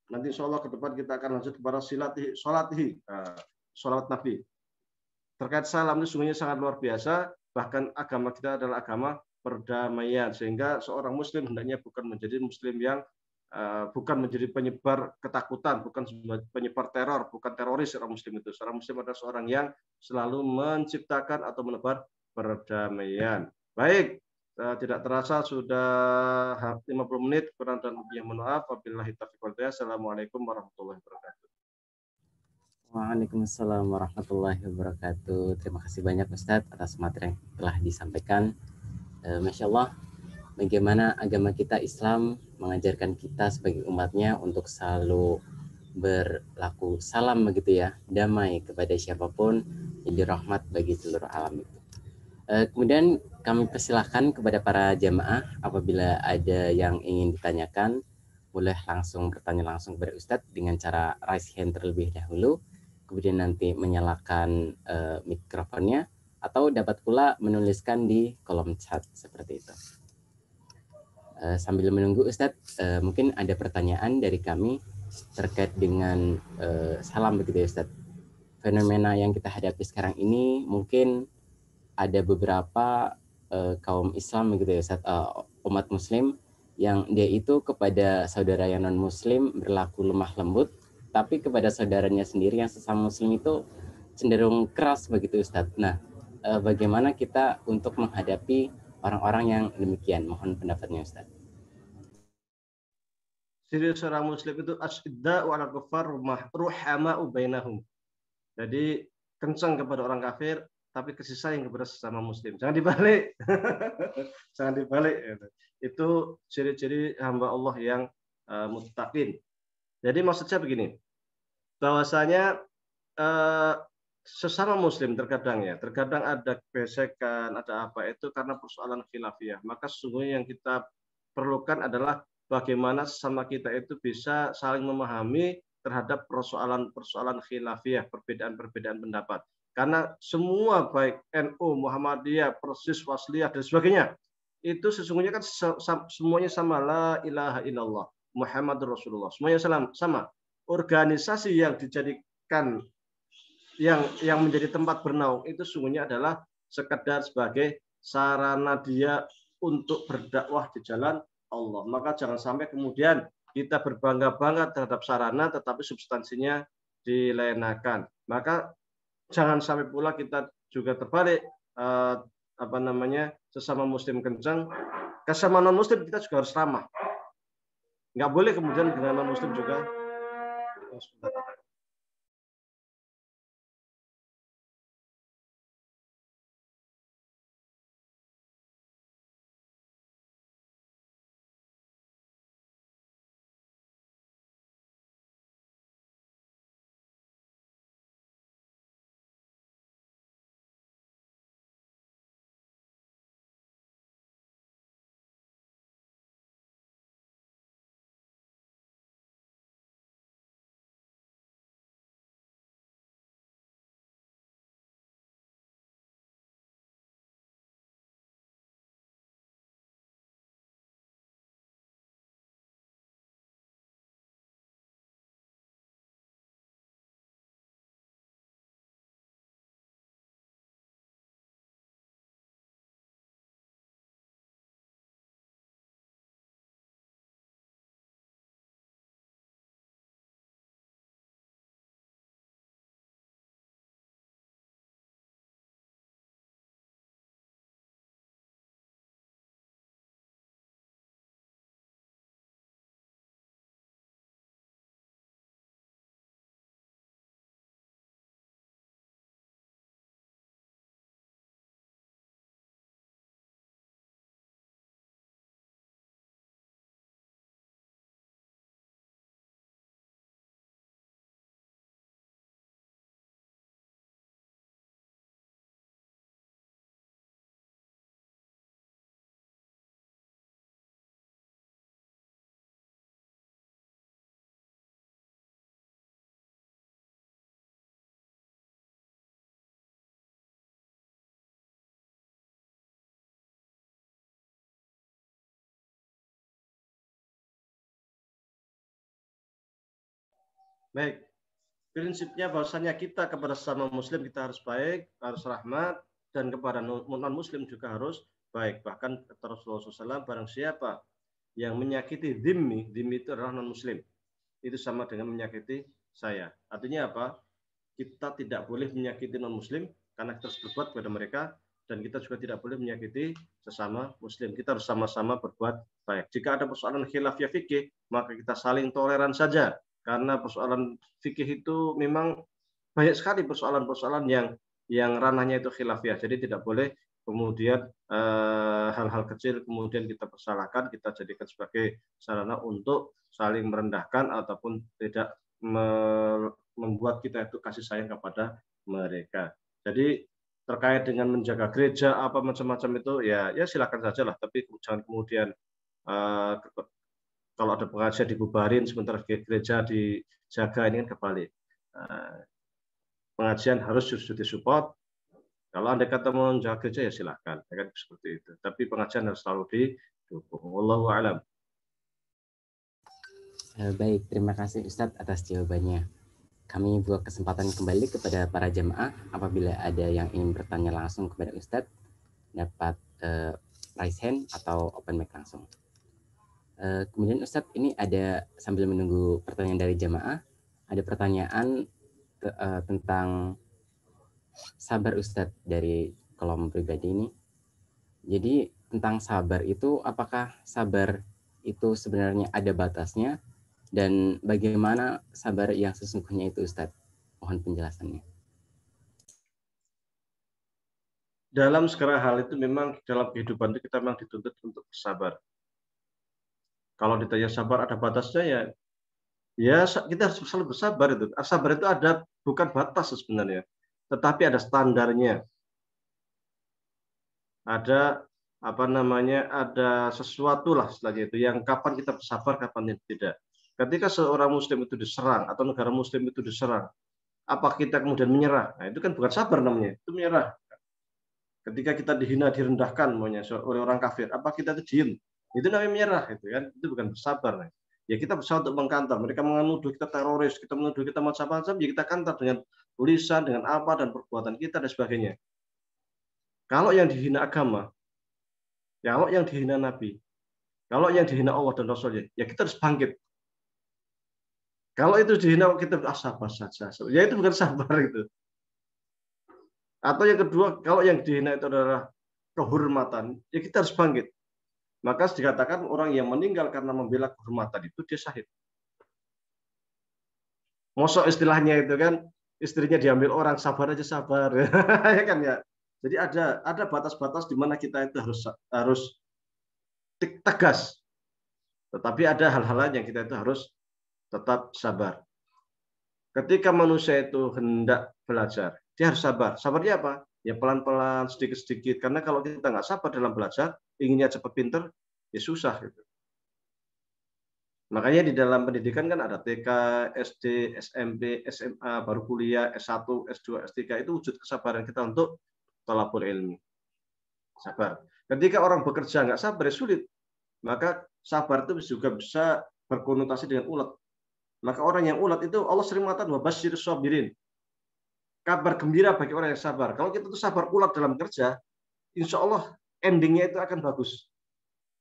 Nanti insyaallah ke depan kita akan lanjut kepada silatihi, salatihi, salat Nabi. Terkait salam itu sungguhnya sangat luar biasa, bahkan agama kita adalah agama perdamaian, sehingga seorang muslim hendaknya bukan menjadi muslim yang bukan menjadi penyebar ketakutan, bukan penyebar teror, bukan teroris. Seorang muslim itu, seorang muslim adalah seorang yang selalu menciptakan atau menebar perdamaian. Baik, tidak terasa sudah 50 menit, kurang dan lebihnya mohon maaf. Wabillahi taufiq wal hidayah. Assalamualaikum warahmatullahi wabarakatuh. Waalaikumsalam warahmatullahi wabarakatuh. Terima kasih banyak Ustadz atas materi yang telah disampaikan. Masya Allah, bagaimana agama kita Islam mengajarkan kita sebagai umatnya untuk selalu berlaku salam begitu ya, damai kepada siapapun, jadi rahmat bagi seluruh alam itu. Kemudian kami persilahkan kepada para jamaah apabila ada yang ingin ditanyakan, boleh langsung bertanya langsung kepada Ustadz dengan cara raise hand terlebih dahulu, kemudian nanti menyalakan mikrofonnya, atau dapat pula menuliskan di kolom chat seperti itu. Sambil menunggu Ustadz, mungkin ada pertanyaan dari kami terkait dengan salam begitu ya Ustadz. Fenomena yang kita hadapi sekarang ini mungkin ada beberapa kaum Islam begitu ya Ustadz, umat Muslim yang dia itu kepada saudara yang non Muslim berlaku lemah lembut, tapi kepada saudaranya sendiri yang sesama Muslim itu cenderung keras begitu Ustadz. Nah, bagaimana kita untuk menghadapi orang-orang yang demikian? Mohon pendapatnya Ustadz. Ciri seorang muslim itu asyidda'u 'alal kuffar ruhama'u bainahum. Jadi kencang kepada orang kafir, tapi kasih sayang kepada sesama muslim. Jangan dibalik. Jangan dibalik. Itu ciri-ciri hamba Allah yang muttaqin. Jadi maksudnya begini, bahwasanya sesama muslim terkadang ada gesekan, ada apa, itu karena persoalan khilafiyah. Maka sesungguhnya yang kita perlukan adalah bagaimana sesama kita itu bisa saling memahami terhadap persoalan khilafiyah, perbedaan-perbedaan pendapat. Karena semua baik NU, Muhammadiyah, Persis, Wasliyah dan sebagainya, itu sesungguhnya kan semuanya sama, la ilaha illallah Muhammadur Rasulullah. Semuanya sama. Organisasi yang dijadikan yang menjadi tempat bernaung itu sesungguhnya adalah sekedar sebagai sarana dia untuk berdakwah di jalan Allah. Maka jangan sampai kemudian kita berbangga-bangga terhadap sarana tetapi substansinya dilenakan. Maka jangan sampai pula kita juga terbalik, sesama muslim kencang, sesama non muslim kita juga harus ramah. Nggak boleh kemudian dengan non muslim juga Baik. Prinsipnya bahwasanya kita kepada sesama muslim kita harus baik, harus rahmat, dan kepada non-muslim juga harus baik. Bahkan kata Rasulullah SAW, barang siapa yang menyakiti dhimmi itu adalah non-muslim. Itu sama dengan menyakiti saya. Artinya apa? Kita tidak boleh menyakiti non-muslim karena kita harus berbuat kepada mereka, dan kita juga tidak boleh menyakiti sesama muslim. Kita harus sama-sama berbuat baik. Jika ada persoalan khilafiyah fikih, maka kita saling toleran saja. Karena persoalan fikih itu memang banyak sekali persoalan-persoalan yang ranahnya itu khilafiyah. Jadi tidak boleh kemudian hal-hal kecil kemudian kita persalahkan, kita jadikan sebagai sarana untuk saling merendahkan ataupun tidak membuat kita itu kasih sayang kepada mereka. Jadi terkait dengan menjaga gereja apa macam-macam itu ya silakan saja lah, tapi jangan kemudian kalau ada pengajian dibubarin sementara gereja dijaga, ini kan kebalik. Pengajian harus justru disupport. Kalau Anda kata mau menjaga gereja ya silakan, ya kan seperti itu. Tapi pengajian harus selalu didukung. Wallahu a'lam. Baik, terima kasih Ustadz atas jawabannya. Kami buka kesempatan kembali kepada para jemaah. Apabila ada yang ingin bertanya langsung kepada Ustadz, dapat raise hand atau open mic langsung. Kemudian Ustadz, ini ada, sambil menunggu pertanyaan dari jemaah, ada pertanyaan tentang sabar Ustadz dari kolom pribadi ini. Jadi tentang sabar itu, apakah sabar itu sebenarnya ada batasnya, dan bagaimana sabar yang sesungguhnya itu Ustadz? Mohon penjelasannya. Dalam segala hal itu memang dalam kehidupan itu kita memang dituntut untuk bersabar. Kalau ditanya sabar ada batasnya ya kita harus selalu bersabar itu. Sabar itu ada bukan batas sebenarnya, tetapi ada standarnya. Ada ada sesuatu lah istilahnya itu yang kapan kita bersabar, kapan tidak. Ketika seorang muslim itu diserang atau negara muslim itu diserang, apa kita kemudian menyerah? Nah, itu kan bukan sabar namanya, itu menyerah. Ketika kita dihina, direndahkan oleh orang kafir, apa kita itu diem? Itu namanya menyerah, itu kan? Itu bukan bersabar. Ya kita berusaha untuk mengkantar. Mereka menuduh kita teroris, kita menuduh kita macam-macam, ya kita kantar dengan tulisan, dengan apa dan perbuatan kita dan sebagainya. Kalau yang dihina agama, kalau yang dihina Nabi, kalau yang dihina Allah dan Rasulnya, ya kita harus bangkit. Kalau itu dihina kita sabar saja, ya itu bukan sabar itu. Atau yang kedua, kalau yang dihina itu adalah kehormatan, ya kita harus bangkit. Maka dikatakan orang yang meninggal karena membela kehormatan itu dia syahid. Mosok istilahnya itu kan, istrinya diambil orang, sabar aja sabar, ya kan ya. Jadi ada batas-batas di mana kita itu harus tegas. Tetapi ada hal-hal lain yang kita itu harus tetap sabar. Ketika manusia itu hendak belajar, dia harus sabar. Sabarnya apa? Ya pelan-pelan, sedikit-sedikit. Karena kalau kita nggak sabar dalam belajar, inginnya cepat pinter, ya susah. Gitu. Makanya di dalam pendidikan kan ada TK, SD, SMP, SMA, baru kuliah, S1, S2, S3. Itu wujud kesabaran kita untuk thalabul ilmi. Sabar. Ketika orang bekerja nggak sabar, ya sulit. Maka sabar itu juga bisa berkonotasi dengan ulet. Maka orang yang ulet itu Allah sering mengatakan wabasyirus sabirin. Kabar gembira bagi orang yang sabar. Kalau kita tuh sabar ulet dalam kerja, insya Allah endingnya itu akan bagus.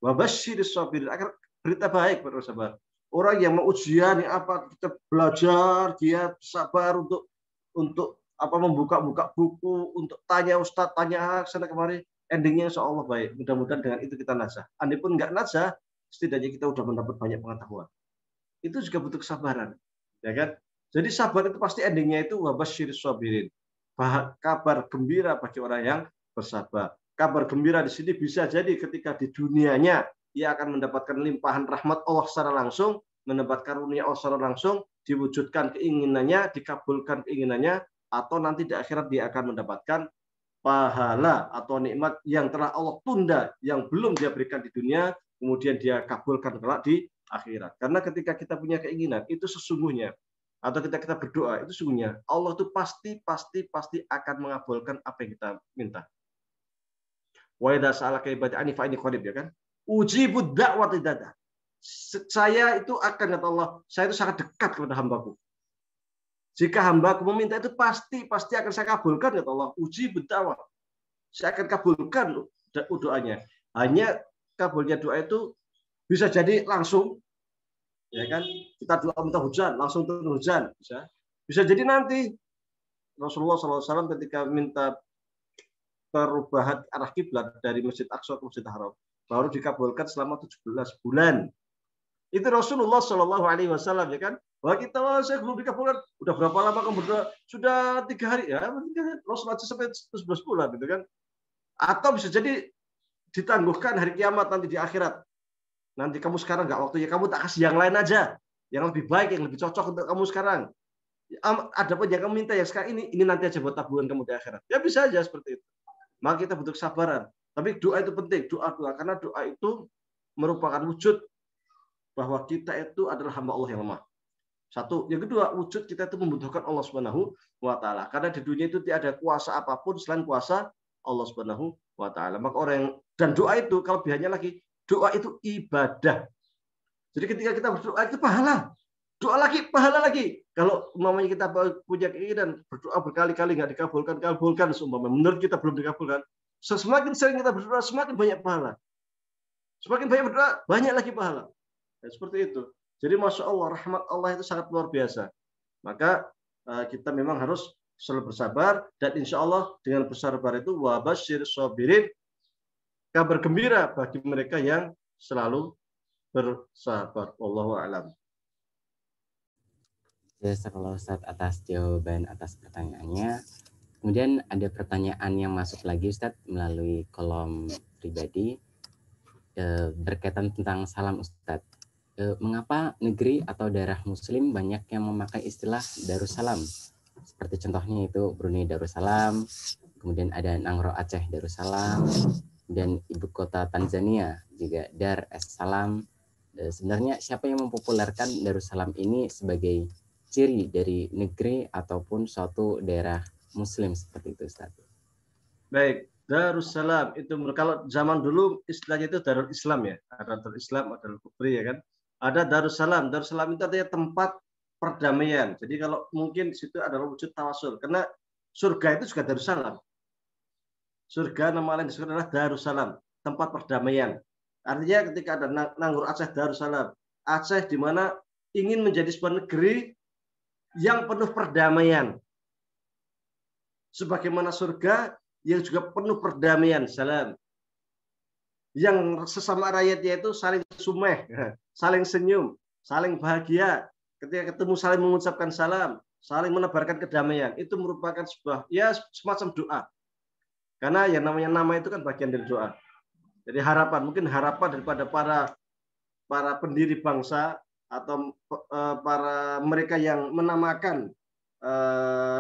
Wabasyirus sabirin, akan berita baik buat orang sabar. Orang yang mau ujian apa kita belajar, dia sabar untuk membuka buku, untuk tanya ustadz, tanya sana kemari, endingnya insya Allah baik. Mudah-mudahan dengan itu kita najah. Andai pun nggak najah, setidaknya kita udah mendapat banyak pengetahuan. Itu juga butuh kesabaran, ya kan? Jadi sabar itu pasti endingnya itu wabasyirus sabirin. Kabar gembira bagi orang yang bersabar. Kabar gembira di sini bisa jadi ketika di dunianya ia akan mendapatkan limpahan rahmat Allah secara langsung, mendapatkan karunia Allah secara langsung, diwujudkan keinginannya, dikabulkan keinginannya, atau nanti di akhirat dia akan mendapatkan pahala atau nikmat yang telah Allah tunda, yang belum dia berikan di dunia, kemudian dia kabulkan kelak di akhirat. Karena ketika kita punya keinginan, itu sesungguhnya, atau kita berdoa, itu sesungguhnya Allah itu pasti akan mengabulkan apa yang kita minta. Wa idza sa'alaka ibadi anni fa inni qarib, ya kan? Ujibud da'wati dada. Saya itu akan, kata Allah, saya itu sangat dekat kepada hambaku. Jika hambaku meminta itu pasti akan saya kabulkan, kata Allah. Uji berdawah. Saya akan kabulkan doanya. Hanya kabulnya doa itu bisa jadi langsung, ya kan? Kita doa minta hujan, langsung turun hujan, bisa. Bisa jadi nanti Rasulullah SAW ketika minta perubahan arah kiblat dari Masjid Aqsa ke Masjid Haram baru dikabulkan selama 17 bulan. Itu Rasulullah SAW, ya kan? Wah, saya belum dikabulkan. Udah berapa lama kamu berdoa? Sudah 3 hari ya. Rasulullah sampai 11 bulan, gitu kan? Atau bisa jadi ditangguhkan hari kiamat nanti di akhirat. Nanti kamu sekarang nggak waktunya, kamu tak kasih yang lain aja, yang lebih baik, yang lebih cocok untuk kamu sekarang. Ada pun yang kamu minta yang sekarang ini nanti aja buat tabungan kamu di akhirat. Ya bisa aja seperti itu. Maka kita butuh kesabaran. Tapi doa itu penting, doa karena doa itu merupakan wujud bahwa kita itu adalah hamba Allah yang lemah. Satu, yang kedua, wujud kita itu membutuhkan Allah Subhanahu wa taala. Karena di dunia itu tidak ada kuasa apapun selain kuasa Allah Subhanahu wa taala. Maka orang yang dan doa itu kelebihannya lagi, doa itu ibadah. Jadi ketika kita berdoa itu pahala. Doa lagi, pahala lagi. Kalau umpamanya kita punya keinginan berdoa berkali-kali nggak kabulkan seumpamanya menurut kita belum dikabulkan. Semakin sering kita berdoa, semakin banyak pahala. Semakin banyak berdoa, banyak lagi pahala. Ya, seperti itu. Jadi Masya Allah, rahmat Allah itu sangat luar biasa. Maka kita memang harus selalu bersabar. Dan insya Allah dengan bersabar itu wabasyir sabirin, kabar gembira bagi mereka yang selalu bersabar. Wallahu a'lam. Jazakallahu Ustaz atas jawaban atas pertanyaannya. Kemudian ada pertanyaan yang masuk lagi Ustaz melalui kolom pribadi berkaitan tentang salam Ustaz. Mengapa negeri atau daerah muslim banyak yang memakai istilah Darussalam? Seperti contohnya itu Brunei Darussalam, kemudian ada Nangro Aceh Darussalam, dan ibu kota Tanzania juga Dar es Salam. Sebenarnya siapa yang mempopulerkan Darussalam ini sebagai ciri dari negeri ataupun suatu daerah muslim seperti itu Ustaz? Baik, Darussalam itu kalau zaman dulu istilahnya itu Darul Islam ya, ada Darul Islam, ada Darul Kufri ya kan. Ada Darussalam. Darussalam itu artinya tempat perdamaian. Jadi kalau mungkin di situ adalah wujud tawasul, karena surga itu juga Darussalam. Surga nama lain di surga adalah Darussalam, tempat perdamaian. Artinya ketika ada Nangro Aceh Darussalam, Aceh di mana ingin menjadi sebuah negeri yang penuh perdamaian. Sebagaimana surga yang juga penuh perdamaian, salam. Yang sesama rakyatnya itu saling sumeh, saling senyum, saling bahagia. Ketika ketemu saling mengucapkan salam, saling menebarkan kedamaian. Itu merupakan sebuah ya semacam doa. Karena yang namanya nama itu kan bagian dari doa. Jadi mungkin harapan daripada para pendiri bangsa atau para mereka yang menamakan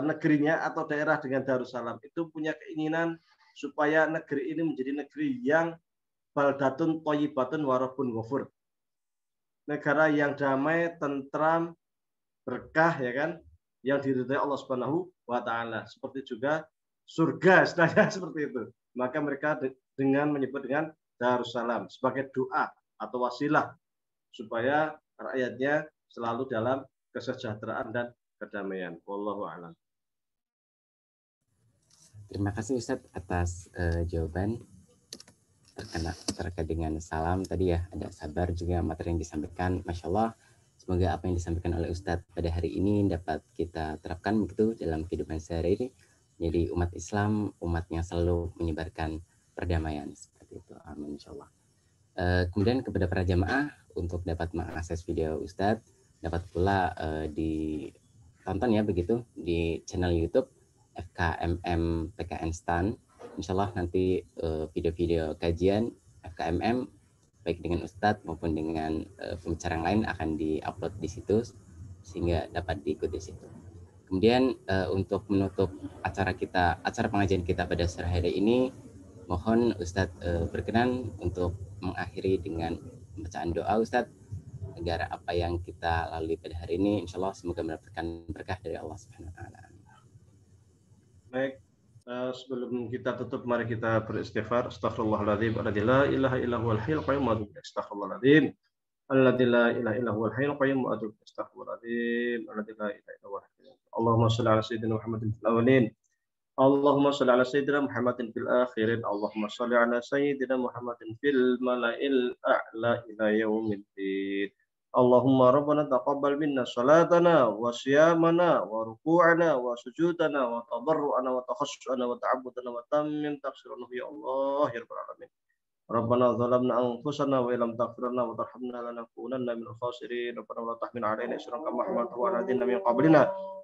negerinya atau daerah dengan Darussalam itu punya keinginan supaya negeri ini menjadi negeri yang baldatun thayyibatun warabun ghafur. Negara yang damai, tentram, berkah ya kan, yang diridhai Allah Subhanahu wa taala. Seperti juga surga istilahnya seperti itu. Maka mereka dengan menyebut dengan Darussalam sebagai doa atau wasilah supaya rakyatnya selalu dalam kesejahteraan dan kedamaian. Wallahu a'lam. Terima kasih Ustadz atas jawaban terkait dengan salam tadi ya. Ada sabar juga materi yang disampaikan. Masya Allah, semoga apa yang disampaikan oleh Ustadz pada hari ini dapat kita terapkan begitu dalam kehidupan sehari-hari. Jadi umat Islam, umat yang selalu menyebarkan perdamaian seperti itu. Amin insya Allah. Kemudian kepada para jamaah untuk dapat mengakses video Ustadz, dapat pula ditonton ya begitu di channel YouTube FKMM PKN STAN. Insya Allah nanti video-video kajian FKMM baik dengan Ustadz maupun dengan pembicara yang lain akan diupload di situ sehingga dapat diikuti di situ. Kemudian untuk menutup acara pengajian kita pada sore hari ini, mohon Ustadz berkenan untuk mengakhiri dengan bacaan doa Ustadz agar apa yang kita lalui pada hari ini insya Allah semoga mendapatkan berkah dari Allah Subhanahu wa taala. Baik, sebelum kita tutup mari kita beristighfar. Astaghfirullahaladzim, la ilaha illa huwal hayyul qayyum, astaghfirullahaladzim. الذي لا إله إلا هو الحي القيوم وأتوب أستغفر العظيم الذي لا إله إلا هو الحي القيوم. اللهم صل على سيدنا محمد في الأولين اللهم صل على سيدنا محمد في الآخرين اللهم صل على سيدنا محمد في الملأ الأعلى إلى يوم الدين. اللهم ربنا تقبل منا صلاتنا وصيامنا وركوعنا وسجودنا وتضرعنا وتخشعنا وتعبدنا وتمم تقصيرنا يا الله يا رب العالمين. ربنا ظلمنا أنفسنا وإن لم تغفر لنا وترحمنا لنكونن من الخاسرين. ربنا ولا تحمل علينا إصرا كما حملته على الذين من قبلنا.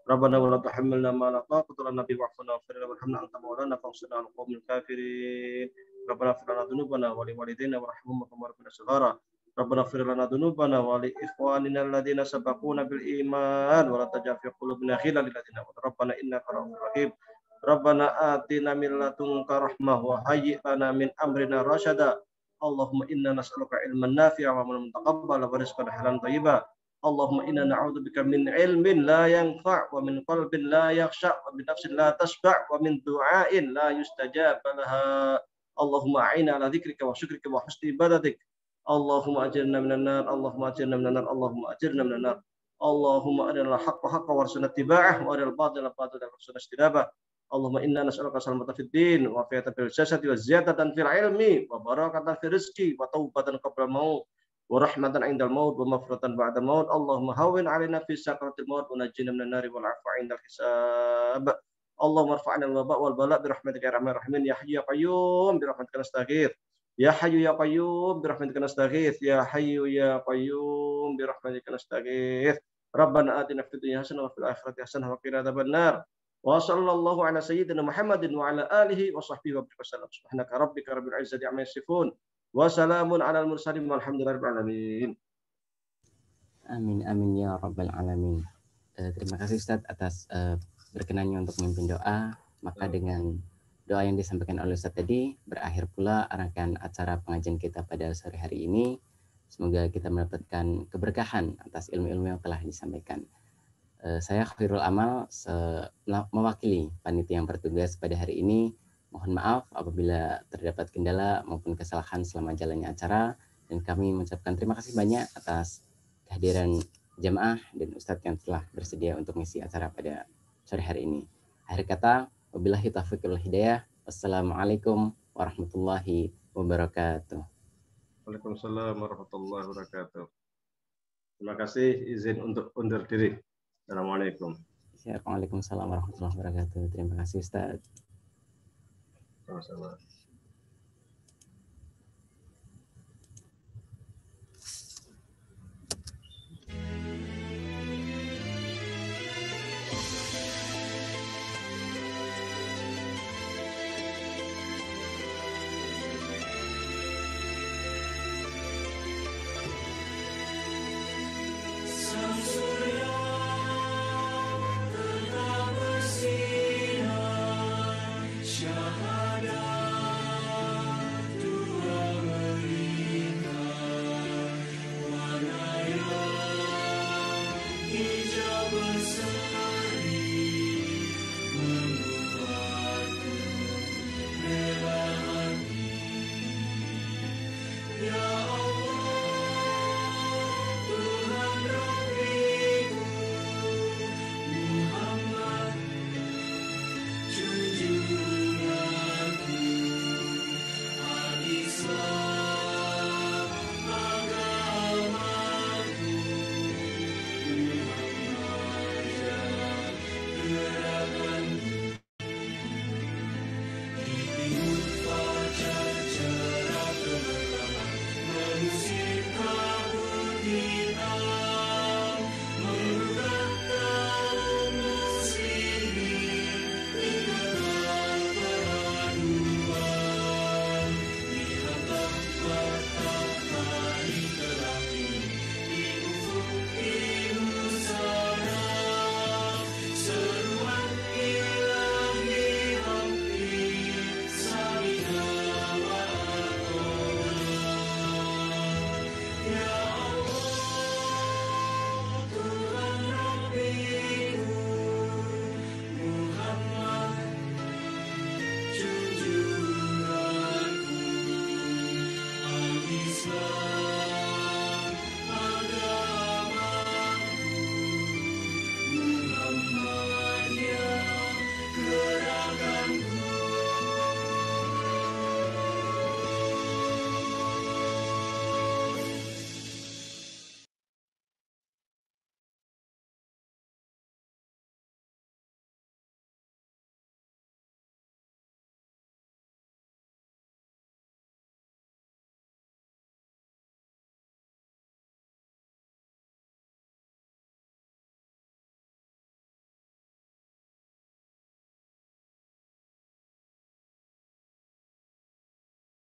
ربنا ولا تحملنا ما لا طاقة لنا به واعف عنا واغفر لنا وارحمنا أنت مولانا فانصرنا على القوم الكافرين. ربنا اغفر لنا ذنوبنا ولوالدينا وارحمهم كما ربنا صغارا. ربنا اغفر لنا ذنوبنا ولإخواننا الذين سبقونا بالإيمان ولا تجعل في قلوبنا غلا للذين آمنوا ربنا إنك رؤوف رحيم. ربنا آتنا من لدنك رحمة وهيئ لنا من أمرنا رشدا. اللهم إنا نسألك علما نافعا وعملا متقبلا ورزقا حلالا طيبا. اللهم إنا نعوذ بك من علم لا ينفع ومن قلب لا يخشع ومن نفس لا تشبع ومن دعاء لا يستجاب لها. اللهم أعنا على ذكرك وشكرك وحسن عبادتك. اللهم أجرنا من النار اللهم أجرنا من النار اللهم أجرنا من النار. اللهم أرنا الحق حقا وارزقنا اتباعه وأرنا الباطل باطلا وارزقنا اجتنابه. اللهم إنا نسألك سلامة في الدين وعافية في الجسد وزيادة في العلم وبركة في الرزق وتوبة قبل الموت ورحمة عند الموت ومغفرة بعد الموت. اللهم هون علينا في سكرة الموت ونجينا من النار والعفو عند الحساب. اللهم ارفع عنا الوباء والبلاء برحمتك يا أرحم الراحمين. يا حي يا قيوم برحمتك نستغيث. يا حي يا قيوم برحمتك نستغيث. يا حي يا قيوم برحمتك نستغيث. ربنا آتنا في الدنيا حسنة وفي الآخرة حسنة وقنا عذاب النار. وصلى الله على سيدنا محمد وعلى آله وصحبه وسلم. سبحانك ربك رب العزة عما يصفون وسلام على المرسلين والحمد لله رب العالمين. Amin amin ya rabbal alamin. Terima kasih Ustadz atas berkenannya untuk memimpin doa. Maka dengan doa yang disampaikan oleh Ustadz tadi berakhir pula rangkaian acara pengajian kita pada sore hari ini. Semoga kita mendapatkan keberkahan atas ilmu-ilmu yang telah disampaikan. Saya Khairul Amal mewakili panitia yang bertugas pada hari ini. Mohon maaf apabila terdapat kendala maupun kesalahan selama jalannya acara, dan kami mengucapkan terima kasih banyak atas kehadiran jamaah dan Ustadz yang telah bersedia untuk mengisi acara pada sore hari ini. Akhir kata, wabillahi taufiq wal hidayah. Wassalamualaikum warahmatullahi wabarakatuh. Waalaikumsalam warahmatullahi wabarakatuh. Terima kasih, izin untuk undur diri. Assalamualaikum. Waalaikumsalam warahmatullahi wabarakatuh. Terima kasih Ustadz. Sama-sama.